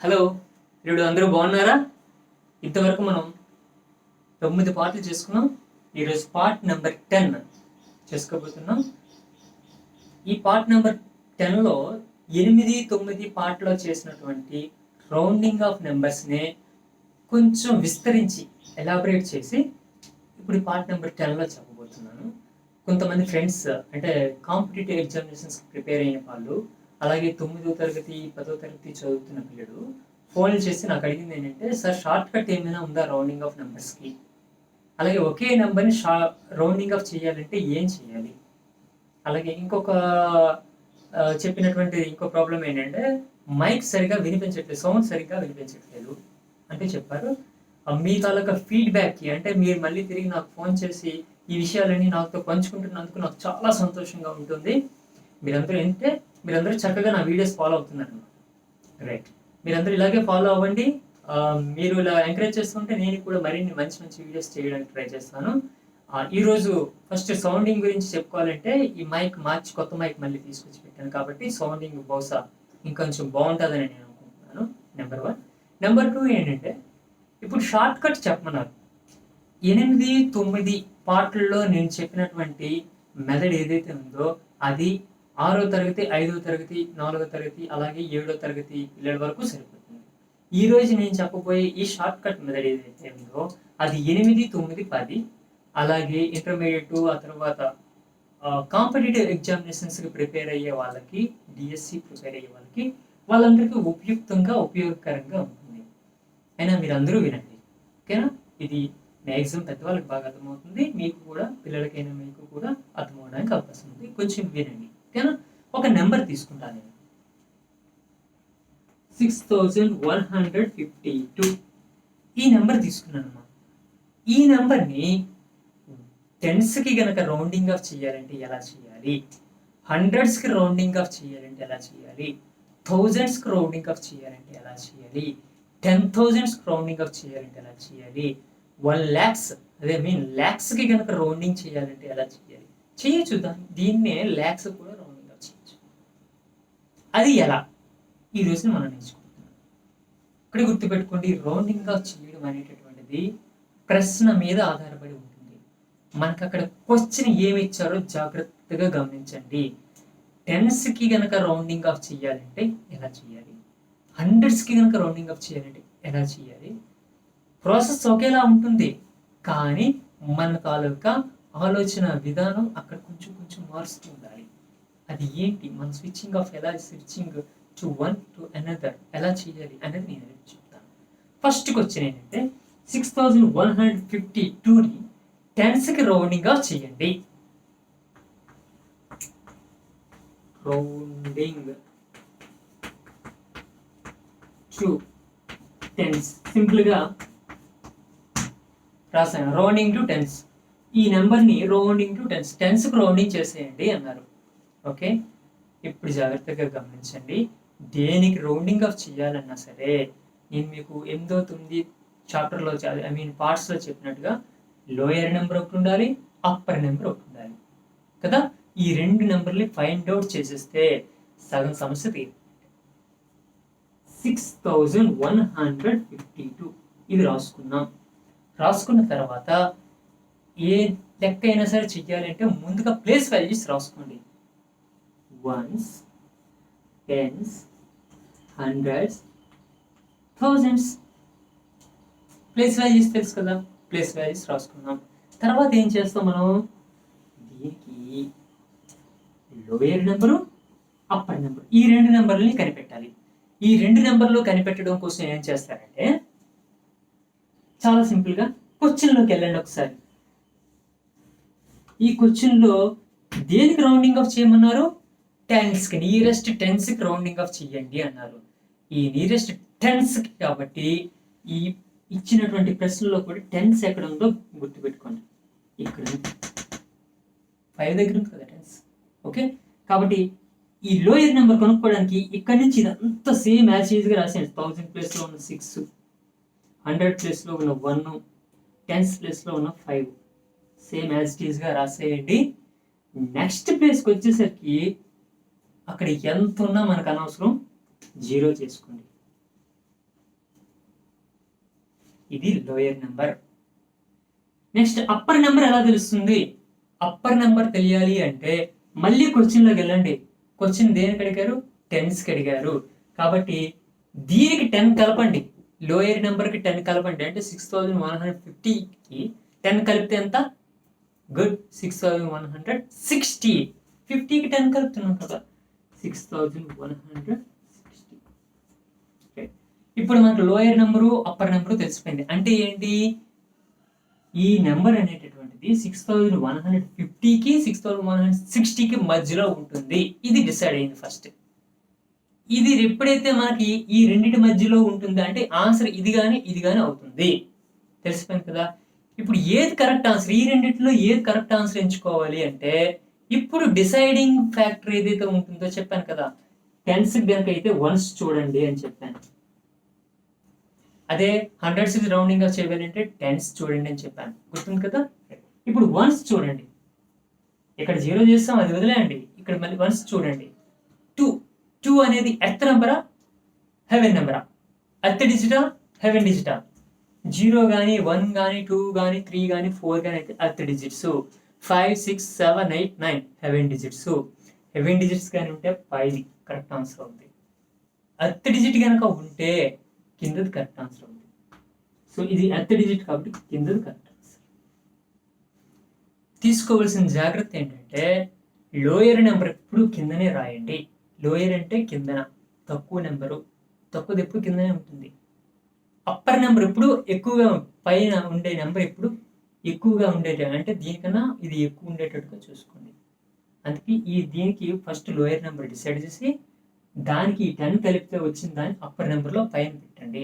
Hello, ఇప్పుడు అందరూ బాగున్నారా? ఇంతవరకు మనం 9 పార్ట్లు చేసుకున్నాం. ఈరోజు పార్ట్ నెంబర్ 10 చేసుకోబోతున్నాం. ఈ పార్ట్ నెంబర్ 10లో 8, 9 పార్ట్లో చేసినటువంటి రౌండింగ్ ఆఫ్ నెంబర్స్నే కొంచెం విస్తరించి ఎలాబరేట్ చేసి ఇప్పుడు ఈ పార్ట్ నెంబర్ 10లో చెప్పబోతున్నాను. కొంతమంది ఫ్రెండ్స్ అంటే కాంపిటేటివ్ ఎగ్జామినేషన్స్కి ప్రిపేర్ అయిన వాళ్ళు, అలాగే 9వ తరగతి 10వ తరగతి చదువుతున్న పిల్లలు ఫోన్లు చేసి నాకు అడిగింది ఏంటంటే, సార్ షార్ట్ కట్ ఏమైనా ఉందా రౌండింగ్ ఆఫ్ నెంబర్స్కి, అలాగే ఒకే నెంబర్ని రౌండింగ్ ఆఫ్ చేయాలంటే ఏం చేయాలి, అలాగే ఇంకొక చెప్పినటువంటి ఇంకో ప్రాబ్లం ఏంటంటే మైక్ సరిగ్గా వినిపించట్లేదు, సౌండ్ సరిగ్గా వినిపించట్లేదు అంటే చెప్పారు. మీ తాలూకా ఫీడ్బ్యాక్కి అంటే మీరు మళ్ళీ తిరిగి నాకు ఫోన్ చేసి ఈ విషయాలన్నీ నాతో పంచుకుంటున్నందుకు నాకు చాలా సంతోషంగా ఉంటుంది. మీరందరూ చక్కగా నా వీడియోస్ ఫాలో అవుతున్నారు. రైట్, మీరందరూ ఇలాగే ఫాలో అవ్వండి. మీరు ఇలా ఎంకరేజ్ చేస్తుంటే నేను కూడా మరిన్ని మంచి మంచి వీడియోస్ చేయడానికి ట్రై చేస్తాను. ఈరోజు ఫస్ట్ సౌండింగ్ గురించి చెప్పుకోవాలంటే ఈ మైక్ మార్చి కొత్త మైక్ మళ్ళీ తీసుకొచ్చి పెట్టాను కాబట్టి సౌండింగ్ బహుశా ఇంకొంచెం బాగుంటుందని నేను అనుకుంటున్నాను. నెంబర్ 1. నెంబర్ 2 ఏంటంటే ఇప్పుడు షార్ట్ కట్ చెప్పమన్నారు. 8, 9 పార్ట్లలో నేను చెప్పినటువంటి మెథడ్ ఏదైతే ఉందో అది 6వ తరగతి, 5వ తరగతి, 4వ తరగతి, అలాగే 7వ తరగతి పిల్లల వరకు సరిపోతుంది. ఈ రోజు నేను చెప్పబోయే ఈ షార్ట్ కట్ మెథడ్ ఏదైతే ఉందో అది 8, 9, 10, అలాగే ఇంటర్మీడియట్, ఆ తర్వాత కాంపిటేటివ్ ఎగ్జామినేషన్స్కి ప్రిపేర్ అయ్యే వాళ్ళకి, డిఎస్సి ప్రిపేర్ అయ్యే వాళ్ళకి, వాళ్ళందరికీ ఉపయోగకరంగా ఉంటుంది. అయినా మీరు అందరూ వినండి, ఓకేనా? ఇది మ్యాక్సిమం పెద్దవాళ్ళకి బాగా అర్థమవుతుంది, మీకు కూడా పిల్లలకైనా మీకు కూడా అర్థమవడానికి అవకాశం ఉంది. కొంచెం వినండి, ఓకేనా? ఒక నెంబర్ తీసుకుంటాను నేను, 6152. ఈ నెంబర్ తీసుకున్నానమ్మా. ఈ నెంబర్ని టెన్స్కి గనక రౌండింగ్ ఆఫ్ చేయాలంటే ఎలా చేయాలి, హండ్రెడ్స్కి రౌండింగ్ ఆఫ్ చేయాలంటే ఎలా చేయాలి, థౌజండ్స్కి రౌండింగ్ ఆఫ్ చేయాలంటే ఎలా చేయాలి, 10,000స్కి రౌండింగ్ ఆఫ్ చేయాలంటే ఎలా చేయాలి, 1 lakhs ల్యాక్స్కి కనుక రౌండింగ్ చేయాలంటే ఎలా చేయాలి, చేయొచ్చు. దీన్నే ల్యాక్స్ కూడా రౌండింగ్ ఆఫ్ చేయొచ్చు. అది ఎలా ఈ రోజున మనం నేర్చుకుంటున్నాం. ఇక్కడ గుర్తుపెట్టుకోండి, రౌండింగ్ ఆఫ్ చేయడం అనేటటువంటిది ప్రశ్న మీద ఆధారపడి ఉంటుంది. మనకు అక్కడ క్వశ్చన్ ఏమి ఇచ్చారో జాగ్రత్తగా గమనించండి. టెన్స్కి గనక రౌండింగ్ ఆఫ్ చేయాలంటే ఎలా చేయాలి, హండ్రెడ్స్కి కనుక రౌండింగ్ ఆఫ్ చేయాలంటే ఎలా చేయాలి. ప్రాసెస్ ఒకేలా ఉంటుంది, కానీ మన తాలూకా ఆలోచన విధానం అక్కడ కొంచెం కొంచెం మారుస్తూ ఉండాలి. అది ఏంటి, మన స్విచ్చింగ్ ఆఫ్ ఎలా, switching to one to another ఎలా చేయాలి అనేది నేను చెప్తాను. ఫస్ట్ క్వశ్చన్ ఏంటంటే 6152ని టెన్స్కి రౌండింగ్ ఆఫ్ చేయండి. రౌండింగ్ టు టెన్స్ సింపుల్గా రాసాను, రౌండింగ్ టు టెన్స్. ఈ నెంబర్ని రౌండింగ్ టు టెన్స్, టెన్స్కి రౌండింగ్ చేసేయండి అన్నారు. ఓకే, ఇప్పుడు జాగ్రత్తగా గమనించండి. దేనికి రౌండింగ్ ఆఫ్ చేయాలన్నా సరే నేను మీకు 8, 9 చాప్టర్లో పార్ట్స్లో చెప్పినట్టుగా లోయర్ నెంబర్ ఒకటి ఉండాలి, అప్పర్ నెంబర్ ఒకటి ఉండాలి కదా. ఈ 2 నెంబర్ని ఫైండ్ అవుట్ చేసేస్తే సగం సమస్య తీరు. 6152 ఇది రాసుకున్నాం. రాసుకున్న తర్వాత ఏ లెక్క అయినా సరే చెయ్యాలంటే ముందుగా ప్లేస్ వాల్యూస్ రాసుకోండి. 1s, 10s, 100s, 1000s. Place values తెలుసు కదా, ప్లేస్ వాల్యూస్ రాసుకున్నాం. తర్వాత ఏం చేస్తాం మనం, దీనికి లోయర్ నెంబరు, అప్పర్ నెంబర్, ఈ 2 నెంబర్లని కనిపెట్టాలి. ఈ 2 నెంబర్లు కనిపెట్టడం కోసం ఏం చేస్తారంటే చాలా సింపుల్గా క్వశ్చన్లోకి వెళ్ళండి ఒకసారి. ఈ క్వశ్చన్లో దేనికి రౌండింగ్ ఆఫ్ చేయమన్నారు, టెన్స్కి, నియరెస్ట్ టెన్స్కి రౌండింగ్ ఆఫ్ చేయండి అన్నారు. ఈ నియరెస్ట్ టెన్స్కి కాబట్టి ఈ ఇచ్చినటువంటి ప్రశ్నలో కూడా టెన్స్ ఎక్కడ ఉందో గుర్తుపెట్టుకోండి. ఇక్కడ 5 దగ్గర ఉంది కదా టెన్స్. ఓకే, కాబట్టి ఈ లోయర్ నెంబర్ కనుక్కోవడానికి ఇక్కడ నుంచి ఇదంతా సేమ్ యాజ్ ఈజ్గా రాసేయండి. 1000 ప్లేస్లో ఉన్న 6, 100 ప్లేస్లో ఉన్న 1, 10s ప్లేస్లో ఉన్న 5 సేమ్ యాజ్ ఈజ్గా రాసేయండి. నెక్స్ట్ ప్లేస్కి వచ్చేసరికి అక్కడ ఎంత ఉన్నా మనకు అనవసరం, 0 చేసుకోండి. ఇది lower number. Next upper number ఎలా తెలుస్తుంది? అప్పర్ నెంబర్ తెలియాలి అంటే మళ్ళీ క్వశ్చన్లోకి వెళ్ళండి. క్వశ్చన్ దేనికి అడిగారు? టెన్స్కి అడిగారు. కాబట్టి దీనికి 10 కలపండి, లోయర్ నెంబర్కి 10 కలపండి. అంటే 6150కి 10 కలిపితే ఎంత? గుడ్, 6160. 50కి 10 కలుపుతున్నాం కదా, 6160. ఇప్పుడు మనకు లోయర్ నెంబరు అప్పర్ నెంబరు తెలిసిపోయింది. అంటే ఏంటి? ఈ నెంబర్ అనేటటువంటిది 6150కి 6160కి మధ్యలో ఉంటుంది. ఇది డిసైడ్ అయింది ఫస్ట్. ఇది ఎప్పుడైతే మనకి ఈ రెండింటి మధ్యలో ఉంటుంది అంటే ఆన్సర్ ఇది కానీ అవుతుంది. తెలిసిపోయింది కదా. ఇప్పుడు ఏది కరెక్ట్ ఆన్సర్? ఈ రెండిట్లో ఏది కరెక్ట్ ఆన్సర్ ఎంచుకోవాలి అంటే ఇప్పుడు డిసైడింగ్ ఫ్యాక్టర్ ఏదైతే ఉంటుందో చెప్పాను కదా, టెన్స్ కనుక అయితే వన్స్ చూడండి అని చెప్పాను. అదే హండ్రెడ్స్ రౌండింగ్ ఆఫ్ చేయాలంటే టెన్స్ చూడండి అని చెప్పాను. గుర్తుంది కదా. ఇప్పుడు వన్స్ చూడండి, ఇక్కడ 0 చేస్తాం, అది వదిలేయండి. ఇక్కడ మళ్ళీ వన్స్ చూడండి. 2 అనేది ఎర్త్ నెంబరా హెవెన్ నెంబరా? ఎర్త్ డిజిటా హెవెన్ డిజిటా? 0 కానీ 1 కానీ 2 కానీ 3 కానీ 4 కానీ అయితే earth digits. 5 6 7 8 9 heaven digits. Heaven digits కానీ ఉంటే పైది కరెక్ట్ ఆన్సర్ అవుతుంది. ఎర్త్ డిజిట్ కనుక ఉంటే కిందది కరెక్ట్ ఆన్సర్ అవుతుంది. సో ఇది ఎర్త్ డిజిట్ కాబట్టి కిందది కరెక్ట్ ఆన్సర్. తీసుకోవాల్సిన జాగ్రత్త ఏంటంటే లోయర్ నెంబర్ ఎప్పుడు కిందనే రాయండి. లోయర్ అంటే కిందన, తక్కువ నెంబరు, తక్కువది ఎప్పుడు కిందనే ఉంటుంది. అప్పర్ నెంబర్ ఎప్పుడు ఎక్కువగా, పైన ఉండే నెంబర్ ఎప్పుడు ఎక్కువగా ఉండేటట్టు, అంటే దీనికన్నా ఇది ఎక్కువ ఉండేటట్టుగా చూసుకోండి. అందుకే దీనికి ఫస్ట్ లోయర్ నెంబర్ డిసైడ్ చేసి దానికి 10 కలిపితే వచ్చిన దాన్ని అప్పర్ నెంబర్లో పైన పెట్టండి.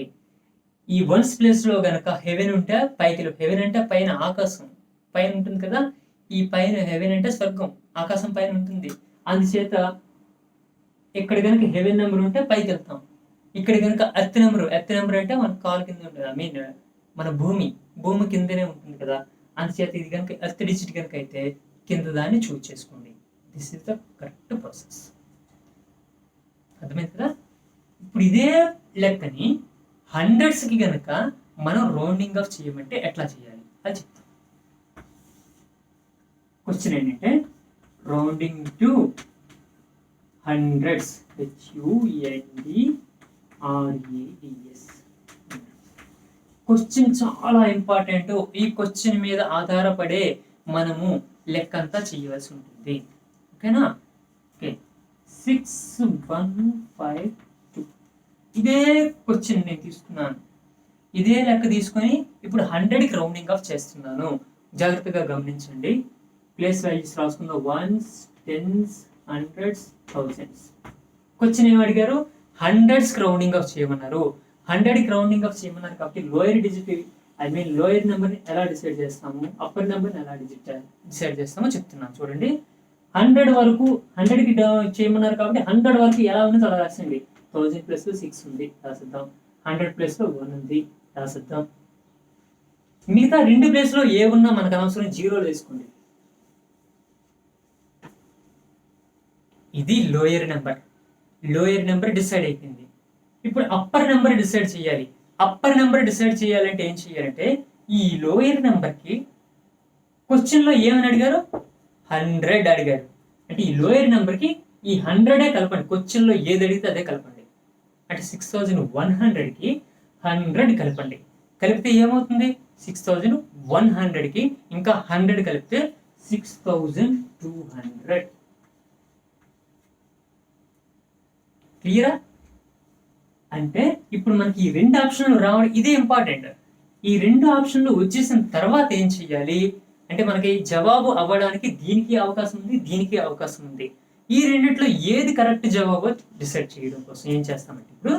ఈ వన్స్ ప్లేస్లో కనుక హెవెన్ ఉంటే పైకి, హెవెన్ అంటే పైన ఆకాశం పైన ఉంటుంది కదా, ఈ పైన హెవెన్ అంటే స్వర్గం, ఆకాశం పైన ఉంటుంది. అందుచేత ఇక్కడ కనుక హెవెన్ నెంబర్ ఉంటే పైకి వెళ్తాం. ఇక్కడ కనుక ఎర్త్ నెంబర్ అంటే మన కాలు కింద ఉంటుంది, ఐ మీన్ మన భూమి కిందనే ఉంటుంది కదా. అందుచేత ఇది కనుక ఎర్త్ డిజిట్ కనుక అయితే కింద దాన్ని చూజ్ చేసుకోండి. This is the correct process. అర్థమైంది కదా. ఇప్పుడు ఇదే లెక్కని హండ్రెడ్స్కి కనుక మనం రౌండింగ్ ఆఫ్ చేయమంటే ఎట్లా చేయాలి అది చెప్తాం. క్వశ్చన్ ఏంటంటే rounding to hundreds, HUNDREDS. Question చాలా ఇంపార్టెంట్. ఈ క్వశ్చన్ మీద ఆధారపడే మనము లెక్కంతా చేయవలసి ఉంటుంది. ఓకేనా? ఓకే, 6152 ఇదే క్వశ్చన్ నేను తీసుకున్నాను. ఇదే లెక్క తీసుకొని ఇప్పుడు 100కి రౌండింగ్ ఆఫ్ చేస్తున్నాను. జాగ్రత్తగా గమనించండి. Place values రాసుకుందాం. 1s 10s 100s 1000s. Question ఏమి అడిగారు? 100కి రౌండింగ్ ఆఫ్ చేయమన్నారు. 100కి రౌండింగ్ ఆఫ్ చేయమన్నారు కాబట్టి lower digit, I mean lower నెంబర్ని ఎలా డిసైడ్ చేస్తాము, అప్పర్ నెంబర్ని ఎలా డిసైడ్ చేస్తామో చెప్తున్నాను. చూడండి, 100 వరకు 100కి చేయమన్నారు కాబట్టి 100 వరకు ఎలా ఉన్నది అలా రాసింది. 1000 ప్లస్ 6 ఉంది, రాసిద్దాం. 100 ప్లస్ 1 ఉంది, రాసిద్దాం. మిగతా 2 ప్లేస్లో ఏ ఉన్నా మనకు అనవసరం, 0 వేసుకోండి. ఇది లోయర్ నెంబర్ డిసైడ్ అయిపోయింది. ఇప్పుడు అప్పర్ నెంబర్ డిసైడ్ చేయాలి. అప్పర్ నెంబర్ డిసైడ్ చేయాలంటే ఏం చేయాలంటే ఈ లోయర్ నెంబర్కి క్వశ్చన్లో ఏమని అడిగారు? 100 అడిగారు. అంటే ఈ లోయర్ నెంబర్కి ఈ 100 కలపండి. క్వశ్చన్లో ఏది అడిగితే అదే కలపండి. అంటే 6100కి 100 కలపండి. కలిపితే ఏమవుతుంది? 6100కి ఇంకా 100 కలిపితే 6200. క్లియరా? అంటే ఇప్పుడు మనకి ఈ 2 ఆప్షన్లు రావడం ఇదే ఇంపార్టెంట్. ఈ 2 ఆప్షన్లు వచ్చేసిన తర్వాత ఏం చెయ్యాలి అంటే మనకి జవాబు అవ్వడానికి దీనికి అవకాశం ఉంది, దీనికి అవకాశం ఉంది. ఈ రెండిట్లో ఏది కరెక్ట్ జవాబు డిసైడ్ చేయడం కోసం ఏం చేస్తామంటే ఇప్పుడు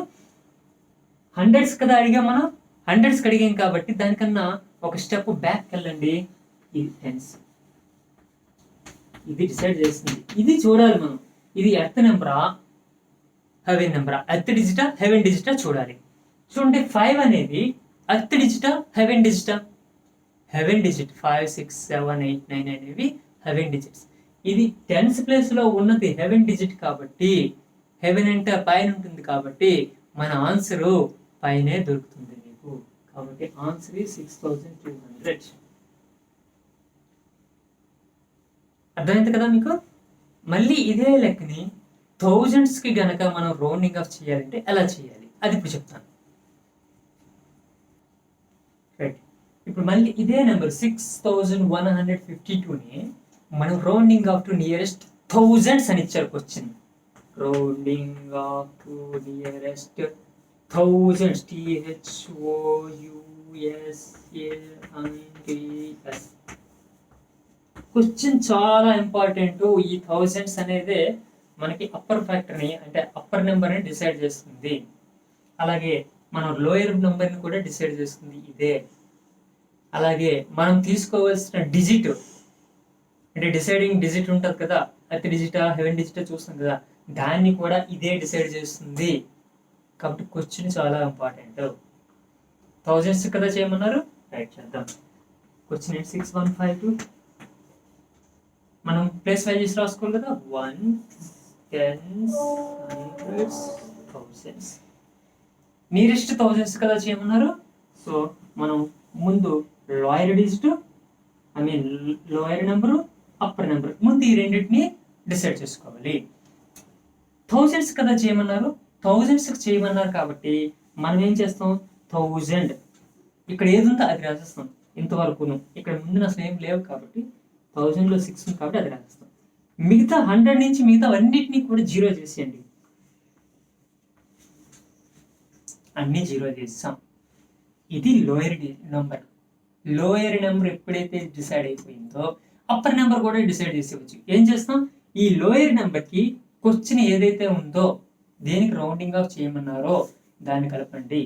100s కదా అడిగాం, మనం 100s అడిగాం కాబట్టి దానికన్నా ఒక స్టెప్ బ్యాక్ వెళ్ళండి. ఇది 10s, ఇది డిసైడ్ చేస్తుంది. ఇది చూడాలి మనం. ఇది ఎర్త్ నెంబరా హెవెన్ నెంబరా? ఎర్త్ డిజిటా హెవెన్ డిజిటా చూడాలి. చూడండి, 5 అనేది ఎర్త్ డిజిటా హెవెన్ డిజిటా? Heaven digit. 5 6 7 8 9 అనేవి హెవెన్ డిజిట్స్. ఇది 10s ప్లేస్లో ఉన్నది హెవెన్ డిజిట్ కాబట్టి, హెవెన్ అంటే పైన ఉంటుంది కాబట్టి మన ఆన్సరు పైనే దొరుకుతుంది మీకు. కాబట్టి ఆన్సర్ ఈ 6200. అర్థమైంది కదా మీకు? మళ్ళీ ఇదే లెక్కని థౌజండ్స్కి గనక మనం రౌండింగ్ ఆఫ్ చేయాలంటే ఎలా చేయాలి అది ఇప్పుడు చెప్తాను. రైట్, ఇప్పుడు మళ్ళీ ఇదే నెంబర్ 6152ని మనం rounding off to nearest thousands అని ఇచ్చారు question. Rounding off to nearest thousands, THOUSANDS. Question చాలా ఇంపార్టెంట్. ఈ థౌజండ్స్ అనేది మనకి అప్పర్ ఫ్యాక్టర్ని అంటే అప్పర్ నెంబర్ని డిసైడ్ చేస్తుంది. అలాగే మనం లోయర్ నెంబర్ని కూడా డిసైడ్ చేస్తుంది ఇదే. అలాగే మనం తీసుకోవాల్సిన డిజిట్ అంటే డిసైడింగ్ డిజిట్ ఉంటుంది కదా, అతి డిజిటా హెవెన్ డిజిటా చూస్తాం కదా, దాన్ని కూడా ఇదే డిసైడ్ చేస్తుంది. కాబట్టి క్వశ్చన్ చాలా ఇంపార్టెంట్. థౌజండ్స్ కదా చేయమన్నారు, రైట్ చేద్దాం. క్వశ్చన్ 6152 మనం ప్లేస్ వాల్యూస్ రాసుకోవాలి కదా, 1s, 10s, 100s, 1000s. Nearest thousands కదా చేయమన్నారు. సో మనం ముందు lower digit lower number upper number ముందు ఈ రెండింటిని డిసైడ్ చేసుకోవాలి. థౌజండ్స్ కదా చేయమన్నారు, థౌజండ్స్ చేయమన్నారు కాబట్టి మనం ఏం చేస్తాం, 1000 ఇక్కడ ఏది ఉందో అది రాసేస్తాం. ఇంతవరకును ఇక్కడ ముందు అసలు ఏం లేవు కాబట్టి 1000లో 6 ఉంది కాబట్టి అది రాసేస్తాం. మిగతా 100 నుంచి మిగతా అన్నిటినీ కూడా జీరో చేసేయండి. అన్ని జీరో చేస్తాం. ఇది లోయర్ నెంబర్. లోయర్ నెంబర్ ఎప్పుడైతే డిసైడ్ అయిపోయిందో అప్పర్ నెంబర్ కూడా డిసైడ్ చేసేవచ్చు. ఏం చేస్తాం, ఈ లోయర్ నెంబర్కి క్వశ్చన్ ఏదైతే ఉందో దేనికి రౌండింగ్ ఆఫ్ చేయమన్నారో దాన్ని కలపండి.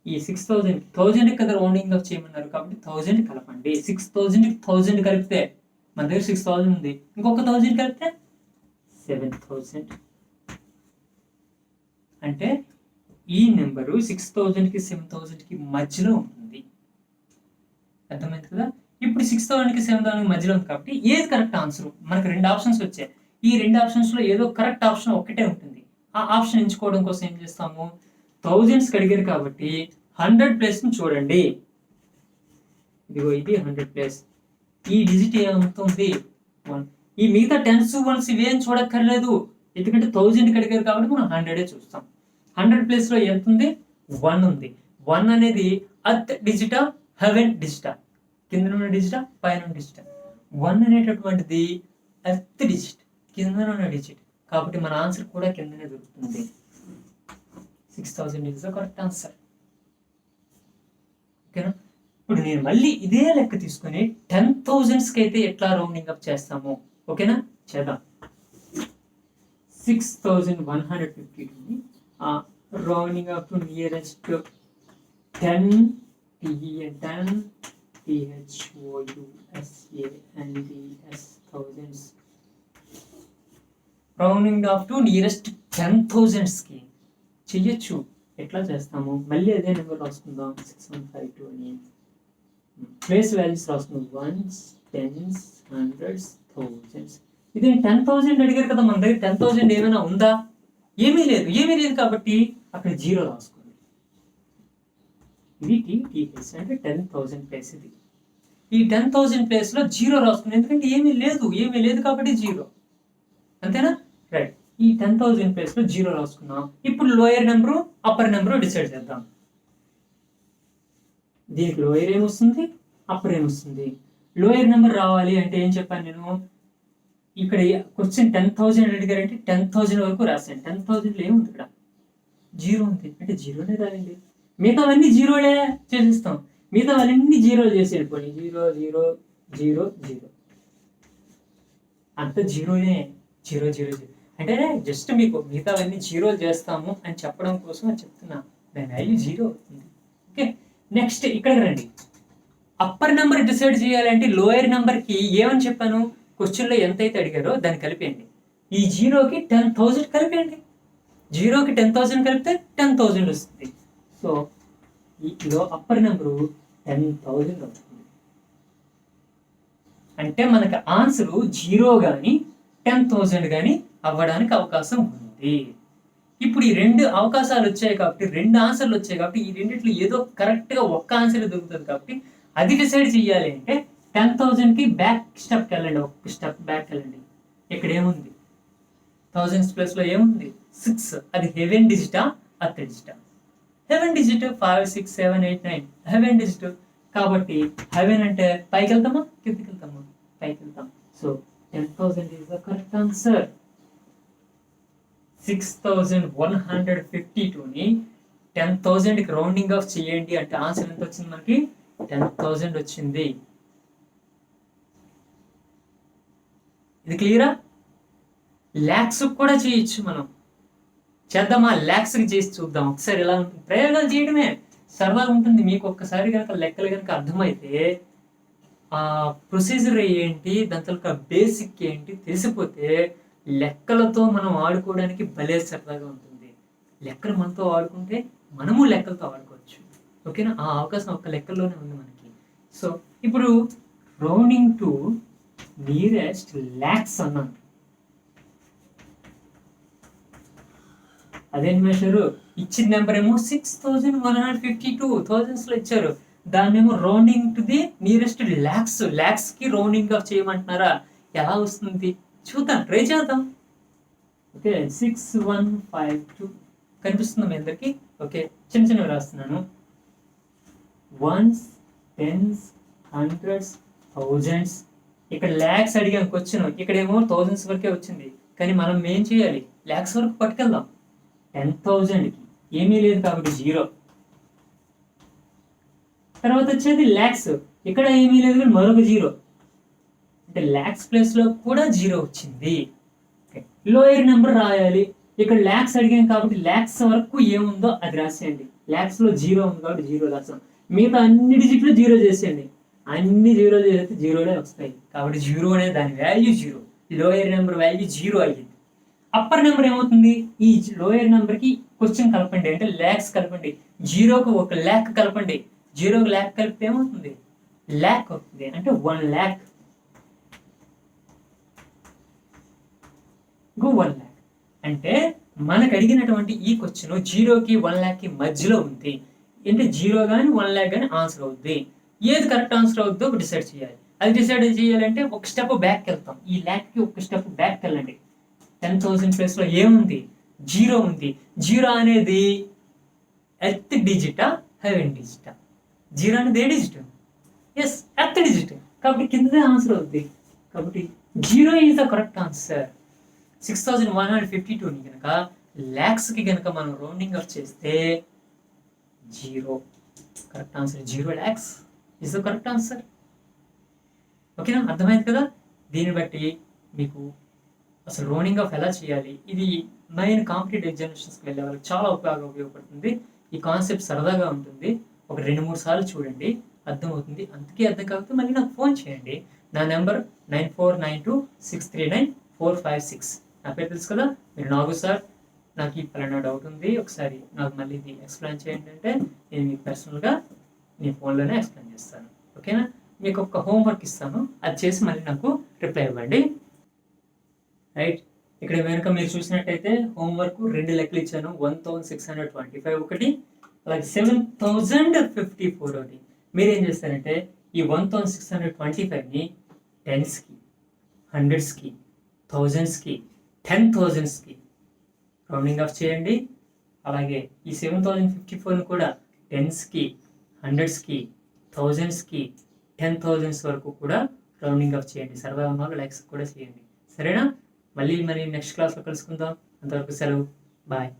ఈ 6000 కదా రౌండింగ్ ఆఫ్ చేయమన్నారు కాబట్టి 1000 కలపండి. 6000 కలిపితే మన దగ్గర 6000 ఉంది, ఇంకొక 1000 కలిపితే 7000. అంటే ఈ నెంబరు 6000కి 7000కి మధ్యలో ఉంటుంది. అర్థమైంది కదా? ఇప్పుడు 6000కి 7000కి మధ్యలో ఉంది కాబట్టి ఏది కరెక్ట్ ఆన్సర్? మనకు 2 ఆప్షన్స్ వచ్చాయి. ఈ 2 ఆప్షన్స్లో ఏదో కరెక్ట్ ఆప్షన్ ఒక్కటే ఉంటుంది. ఆ ఆప్షన్ ఎంచుకోవడం కోసం ఏం చేస్తాము, థౌజండ్స్ అడిగారు కాబట్టి 100 ప్లేస్ని చూడండి. ఇదిగో ఇది 100 ప్లేస్. ఈ డిజిట్ ఏమవుతుంది, 1. ఈ మిగతా 10s 1s ఇవేం చూడక్కర్లేదు, ఎందుకంటే 1000కి అడిగారు కాబట్టి మనం 100 చూస్తాం. 100 ప్లేస్లో ఎంత ఉంది, 1 ఉంది. 1 అనేది అత్ డిజిటా హెవెన్ డిజిటా, కింద ఉన్న డిజిటా పైన ఉన్న డిజిటా. 1 అనేటటువంటిది ఎర్త్ డిజిట్, కింద ఉన్న డిజిట్, కాబట్టి మన ఆన్సర్ కూడా కిందనే దొరుకుతుంది. 6000 ఇస్ ద కరెక్ట్ ఆన్సర్. ఓకేనా? ఇప్పుడు నేను మళ్ళీ ఇదే లెక్క తీసుకొని 10,000కి అయితే ఎట్లా రౌండింగ్ అప్ చేస్తాము, ఓకేనా? చేద్దాం. 6152 rounding up to nearest 10 THOUSANDS thousands. Rounding off to nearest 10,000కి చెయ్యొచ్చు. ఎట్లా చేస్తాము, మళ్ళీ అదే నెంబర్ రాసుకుందాం. 6152 అని place values రాసుకుందాం. 1s, 10s, 100s, 1000s. ఇది 10,000 అడిగారు కదా, మన దగ్గర 10,000 ఏమైనా ఉందా? ఏమీ లేదు. ఏమీ లేదు కాబట్టి అక్కడ జీరో రాసుకోండి. ఇది TTS అంటే 10,000 ప్లేస్. ఇది ఈ 10,000 ప్లేస్లో జీరో రాసుకుని, ఎందుకంటే ఏమీ లేదు కాబట్టి జీరో. అంతేనా? రైట్. ఈ 10,000 ప్లేస్లో జీరో రాసుకున్నాం. ఇప్పుడు lower number upper number decide చేద్దాం. దీనికి లోయర్ ఏమొస్తుంది, అప్పర్ ఏమొస్తుంది? లోయర్ నెంబర్ రావాలి అంటే ఏం చెప్పాను నేను, ఇక్కడ క్వశ్చన్ 10,000 అడిగారంటే 10,000 వరకు రాశాను. 10,000లో ఏముంది, ఇక్కడ జీరో ఉంది అంటే జీరోనే రాయండి. మిగతావన్నీ జీరోలే చేసేస్తాం. మిగతావన్నీ జీరో చేసి వెళ్ళిపోయి 0 0 0 0 అంత జీరోనే. 0 0 0 అంటే జస్ట్ మీకు మిగతావన్నీ జీరో చేస్తాము అని చెప్పడం కోసం అని చెప్తున్నా. దాని వాల్యూ జీరో అవుతుంది. ఓకే, నెక్స్ట్ ఇక్కడికి రండి. అప్పర్ నెంబర్ డిసైడ్ చేయాలంటే లోయర్ నెంబర్కి ఏమని చెప్పాను, క్వశ్చన్లో ఎంతైతే అడిగారో దాన్ని కలిపేయండి. ఈ జీరోకి 10,000 కలిపేయండి. జీరోకి 10,000 కలిపితే 10,000 వస్తుంది. సో ఈలో అప్పర్ నెంబరు 10,000 అవుతుంది. అంటే మనకు ఆన్సరు 0 కానీ 10,000 కానీ అవ్వడానికి అవకాశం ఉంది. ఇప్పుడు ఈ 2 అవకాశాలు వచ్చాయి కాబట్టి 2 ఆన్సర్లు వచ్చాయి కాబట్టి ఈ రెండిట్లో ఏదో కరెక్ట్గా ఒక్క ఆన్సర్ దొరుకుతుంది కాబట్టి అది డిసైడ్ చేయాలి అంటే 10,000కి బ్యాక్ స్టెప్కి వెళ్ళండి, ఒక స్టెప్ బ్యాక్ వెళ్ళండి. ఇక్కడ ఏముంది థౌజండ్స్ ప్లేస్లో ఏముంది 6. అది హెవెన్ డిజిటా అర్త్ డిజిటా? హెవెన్ డిజిట్ 5 6 7 8 9 హెవెన్ డిజిట్ కాబట్టి హెవెన్ అంటే పైకి వెళ్తామా కిందకి వెళ్తామా? పైకి వెళ్తాం. So 10,000 is the correct answer. 6,152ని 10,000కి రౌండింగ్ ఆఫ్ చేయండి అంటే ఆన్సర్ ఎంత వచ్చింది మనకి? 10,000 వచ్చింది. ఇది క్లియరా? ల్యాక్స్ కూడా చేయొచ్చు, మనం చేద్దామా? ల్యాక్స్కి చేసి చూద్దాం ఒకసారి. ఎలా ఉంటుంది ప్రయోగాలు చేయడమే సరదాగా ఉంటుంది. మీకు ఒక్కసారి కనుక లెక్కలు కనుక అర్థమైతే ఆ ప్రొసీజర్ ఏంటి, దాని తరక బేసిక్ ఏంటి తెలిసిపోతే లెక్కలతో మనం ఆడుకోవడానికి భలే సరదాగా ఉంటుంది. లెక్కలు మనతో ఆడుకుంటే మనము లెక్కలతో ఆడుకోవచ్చు. ఓకేనా? ఆ అవకాశం ఒక్క లెక్కల్లోనే ఉంది మనకి. సో ఇప్పుడు రౌండింగ్ టు నియరెస్ట్ ల్యాక్స్ అన్నాను. అదేంటి మేషరు? ఇచ్చిన నెంబర్ ఏమో 6,152 థౌజండ్స్లో ఇచ్చారు. దాన్నేమో rounding to the nearest lakhs, ల్యాక్స్కి రౌండింగ్ ఆఫ్ చేయమంటున్నారా? ఎలా వస్తుంది చూద్దాం, ట్రై చేద్దాం. ఓకే 6152 కనిపిస్తుంది మీ అందరికి? ఓకే చిన్న చిన్నవి రాస్తున్నాను. Ones, tens, hundreds, thousands. ఇక్కడ ల్యాక్స్ అడిగాను క్వశ్చన్, ఇక్కడేమో థౌజండ్స్ వరకే వచ్చింది. కానీ మనం ఏం చేయాలి? ల్యాక్స్ వరకు పట్టుకెళ్దాం. 10,000కి ఏమీ లేదు కాబట్టి 0. తర్వాత వచ్చేది ల్యాక్స్, ఇక్కడ ఏమీ లేదు కానీ మరొక 0 అంటే ల్యాక్స్ ప్లేస్లో కూడా 0 వచ్చింది. లోయర్ నెంబర్ రాయాలి. ఇక్కడ ల్యాక్స్ అడిగాం కాబట్టి ల్యాక్స్ వరకు ఏముందో అది రాసేయండి. ల్యాక్స్లో 0 ఉంది కాబట్టి 0 రాసాం. మిగతా అన్ని డిజిట్లు 0 చేసేయండి. అన్ని 0 చేస్తే 0లే వస్తాయి కాబట్టి 0 అనే దాని వాల్యూ 0. లోయర్ నెంబర్ వాల్యూ 0 అయ్యింది. అప్పర్ నెంబర్ ఏమవుతుంది? ఈ లోయర్ నెంబర్కి క్వశ్చన్ కలపండి అంటే ల్యాక్స్ కలపండి. 0కు ఒక ల్యాక్ కలపండి. 0కు ల్యాక్ కలిపితే ఏమవుతుంది? ల్యాక్ అవుతుంది. అంటే 1 lakh. గో 1 lakh అంటే మనకు అడిగినటువంటి ఈ క్వశ్చన్ 0కి 1 lakh మధ్యలో ఉంది. అంటే 0 కానీ 1 lakh కానీ ఆన్సర్ అవుద్ది. ఏది కరెక్ట్ ఆన్సర్ అవుద్దో డిసైడ్ చేయాలి. అది డిసైడ్ చేయాలంటే ఒక స్టెప్ బ్యాక్ వెళ్తాం. ఈ ల్యాక్కి ఒక స్టెప్ బ్యాక్ వెళ్ళండి. 10,000 ప్లేస్లో ఏముంది? 0 ఉంది. 0 అనేది ఎర్త్ డిజిటా హెవెన్ డిజిటా? 0 అనేది ఏ డిజిట్? ఎస్ ఎర్త్ డిజిట్ కాబట్టి కిందదే ఆన్సర్ అవుద్ది. కాబట్టి 0 ఈజ్ ద కరెక్ట్ ఆన్సర్. 6,152ని కనుక ల్యాక్స్కి కనుక మనం రౌండింగ్ ఆఫ్ చేస్తే 0 correct answer. 0 lakhs is the correct answer. ఓకేనా? అర్థమైంది కదా? దీన్ని బట్టి మీకు అసలు రౌండింగ్ ఆఫ్ ఎలా చేయాలి, ఇది మెయిన్ కాంపిటేటివ్ ఎగ్జామినేషన్స్కి వెళ్ళే వాళ్ళకి చాలా ఉపయోగపడుతుంది. ఈ కాన్సెప్ట్ సరదాగా ఉంటుంది. ఒక 2-3 సార్లు చూడండి, అర్థమవుతుంది. అందుకే అర్థం కాకపోతే మళ్ళీ నాకు ఫోన్ చేయండి. నా నెంబర్ 9492639456. నా పేరు తెలుసు కదా? మీరు నాగు సార్, నాకు ఈ పలానా డౌట్ ఉంది, ఒకసారి నాకు మళ్ళీ ఇది ఎక్స్ప్లెయిన్ చేయండి అంటే నేను మీకు పర్సనల్గా నీ ఫోన్లోనే ఎక్స్ప్లెయిన్ చేస్తాను. ఓకేనా? మీకు ఒక హోంవర్క్ ఇస్తాను, అది చేసి మళ్ళీ నాకు రిప్లై ఇవ్వండి. రైట్, ఇక్కడ వెనుక మీరు చూసినట్టయితే హోంవర్క్ 2 లెక్కలు ఇచ్చాను. 1,625 ఒకటి, అలాగే 7,054 ఒకటి. మీరు ఏం చేస్తారంటే ఈ 1,625ని 10స్కి, 100స్కి, 1000స్కి, 10,000స్కి రౌండింగ్ ఆఫ్ చేయండి. అలాగే ఈ 7,054ని కూడా 10స్కి, 100స్కి, 1000స్కి, 10,000s వరకు కూడా రౌండింగ్ ఆఫ్ చేయండి. సర్వే ఉన్న వాళ్ళు లైక్స్ కూడా చేయండి. సరేనా? మళ్ళీ నెక్స్ట్ క్లాస్లో కలుసుకుందాం. అంతవరకు సెలవు. బాయ్.